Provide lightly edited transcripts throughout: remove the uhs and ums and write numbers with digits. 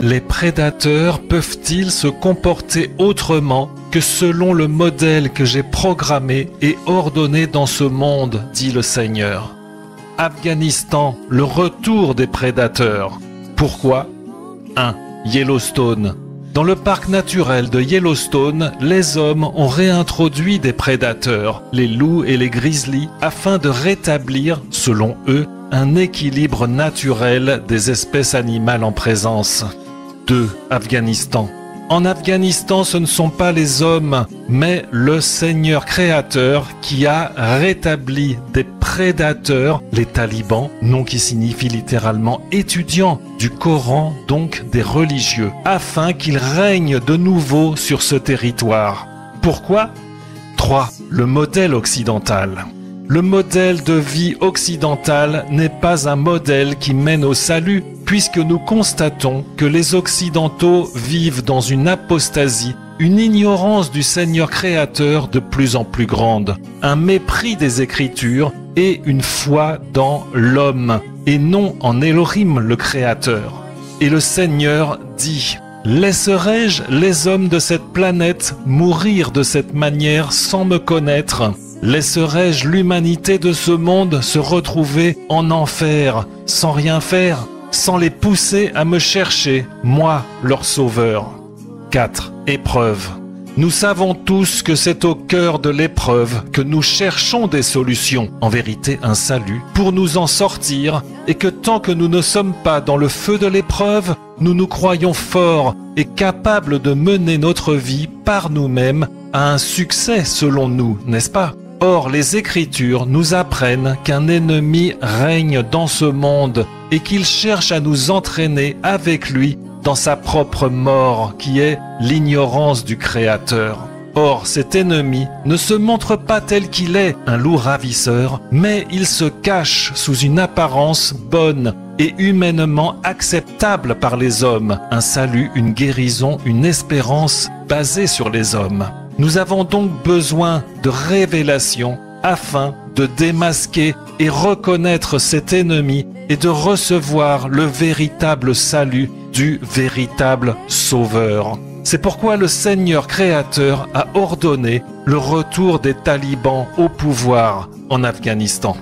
Les prédateurs peuvent-ils se comporter autrement que selon le modèle que j'ai programmé et ordonné dans ce monde, dit le Seigneur. Afghanistan, le retour des prédateurs. Pourquoi? 1. Yellowstone. Dans le parc naturel de Yellowstone, les hommes ont réintroduit des prédateurs, les loups et les grizzlies, afin de rétablir, selon eux, un équilibre naturel des espèces animales en présence. 2. Afghanistan. En Afghanistan, ce ne sont pas les hommes, mais le Seigneur créateur qui a rétabli des prédateurs, les talibans, nom qui signifie littéralement étudiants du Coran, donc des religieux, afin qu'ils règnent de nouveau sur ce territoire. Pourquoi? 3. Le modèle occidental. Le modèle de vie occidental n'est pas un modèle qui mène au salut, puisque nous constatons que les Occidentaux vivent dans une apostasie, une ignorance du Seigneur créateur de plus en plus grande, un mépris des Écritures et une foi dans l'homme, et non en Elohim le Créateur. Et le Seigneur dit: « Laisserai-je les hommes de cette planète mourir de cette manière sans me connaître ? Laisserai-je l'humanité de ce monde se retrouver en enfer, sans rien faire, sans les pousser à me chercher, moi, leur sauveur ?» 4. Épreuve. Nous savons tous que c'est au cœur de l'épreuve que nous cherchons des solutions, en vérité un salut, pour nous en sortir, et que tant que nous ne sommes pas dans le feu de l'épreuve, nous nous croyons forts et capables de mener notre vie par nous-mêmes à un succès selon nous, n'est-ce pas ? Or, les Écritures nous apprennent qu'un ennemi règne dans ce monde et qu'il cherche à nous entraîner avec lui dans sa propre mort, qui est l'ignorance du Créateur. Or, cet ennemi ne se montre pas tel qu'il est, un loup ravisseur, mais il se cache sous une apparence bonne et humainement acceptable par les hommes, un salut, une guérison, une espérance basée sur les hommes. Nous avons donc besoin de révélation afin de démasquer et reconnaître cet ennemi et de recevoir le véritable salut du véritable Sauveur. C'est pourquoi le Seigneur créateur a ordonné le retour des talibans au pouvoir en Afghanistan.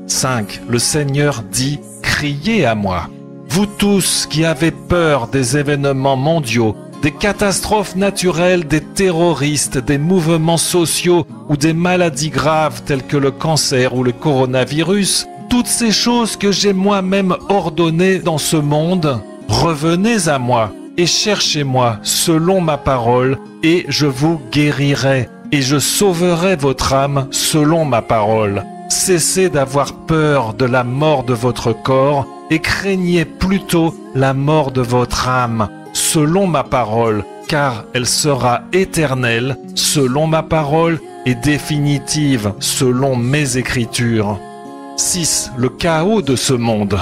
5. Le Seigneur dit: « Criez à moi. Vous tous qui avez peur des événements mondiaux, des catastrophes naturelles, des terroristes, des mouvements sociaux ou des maladies graves telles que le cancer ou le coronavirus, toutes ces choses que j'ai moi-même ordonnées dans ce monde, revenez à moi et cherchez-moi selon ma parole, et je vous guérirai, et je sauverai votre âme selon ma parole. Cessez d'avoir peur de la mort de votre corps, et craignez plutôt la mort de votre âme, selon ma parole, car elle sera éternelle, selon ma parole, et définitive, selon mes Écritures. 6. Le chaos de ce monde.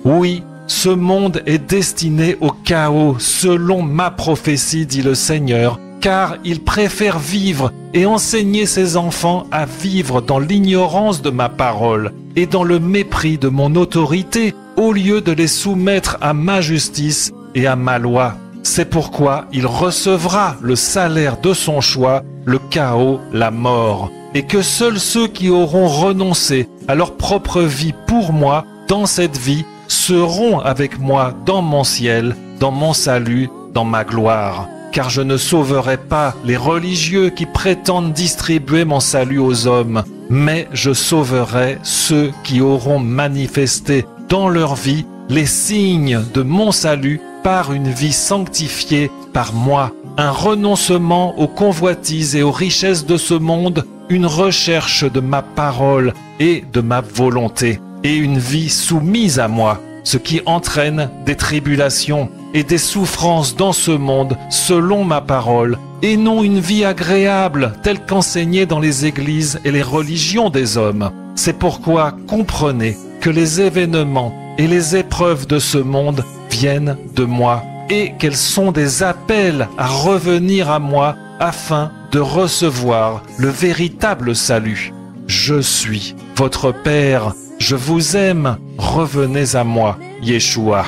Oui, ce monde est destiné au chaos, selon ma prophétie, dit le Seigneur, car il préfère vivre et enseigner ses enfants à vivre dans l'ignorance de ma parole et dans le mépris de mon autorité, au lieu de les soumettre à ma justice et à ma loi. C'est pourquoi il recevra le salaire de son choix, le chaos, la mort, et que seuls ceux qui auront renoncé à leur propre vie pour moi dans cette vie seront avec moi dans mon ciel, dans mon salut, dans ma gloire. Car je ne sauverai pas les religieux qui prétendent distribuer mon salut aux hommes, mais je sauverai ceux qui auront manifesté dans leur vie les signes de mon salut par une vie sanctifiée par moi, un renoncement aux convoitises et aux richesses de ce monde, une recherche de ma parole et de ma volonté, et une vie soumise à moi, ce qui entraîne des tribulations et des souffrances dans ce monde selon ma parole, et non une vie agréable telle qu'enseignée dans les églises et les religions des hommes. C'est pourquoi comprenez que les événements et les épreuves de ce monde viennent de moi, et qu'elles sont des appels à revenir à moi afin de recevoir le véritable salut. Je suis votre Père, je vous aime, revenez à moi, Yeshua.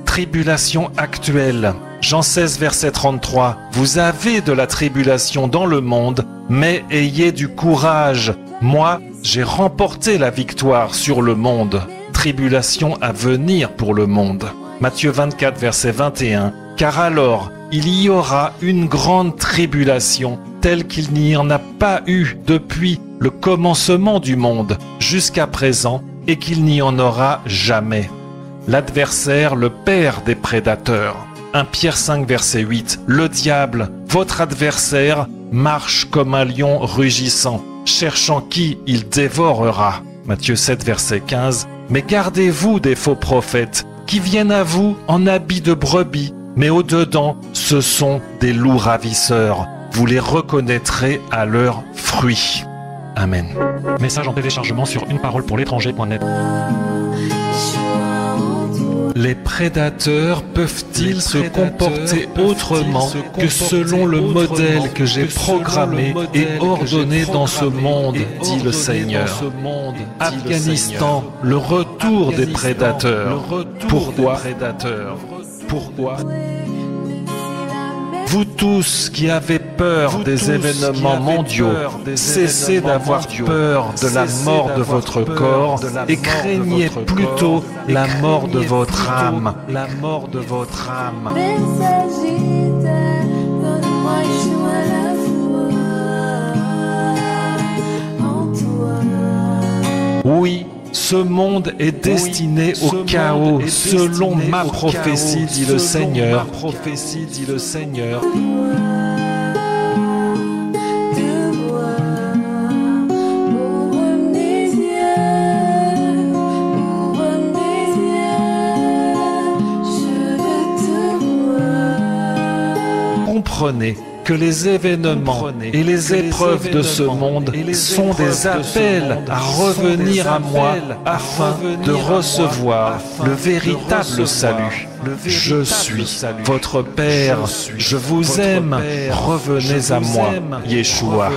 tribulation actuelle. Jean 16, verset 33. Vous avez de la tribulation dans le monde, mais ayez du courage. Moi, j'ai remporté la victoire sur le monde. Tribulation à venir pour le monde. Matthieu 24, verset 21. Car alors, il y aura une grande tribulation, telle qu'il n'y en a pas eu depuis le commencement du monde jusqu'à présent, et qu'il n'y en aura jamais. L'adversaire, le père des prédateurs. 1 Pierre 5, verset 8. Le diable, votre adversaire, marche comme un lion rugissant, cherchant qui il dévorera. Matthieu 7, verset 15. Mais gardez-vous des faux prophètes, qui viennent à vous en habits de brebis, mais au-dedans, ce sont des loups ravisseurs. Vous les reconnaîtrez à leurs fruits. Amen. Message en téléchargement sur uneparolepourlétranger.net. Les prédateurs peuvent-ils se comporter autrement que selon le modèle que j'ai programmé et ordonné dans ce monde, dit le Seigneur. Afghanistan, le retour des prédateurs. Pourquoi? Vous tous qui avez peur des événements mondiaux, cessez d'avoir peur de la mort de votre corps et craignez plutôt la mort de votre âme. Oui, ce monde est destiné au chaos, selon ma prophétie, dit le Seigneur. Comprenez que les événements et les épreuves de ce monde sont des appels à revenir à moi afin de recevoir le véritable salut. Je suis votre Père, je vous aime, revenez à moi, Yeshua.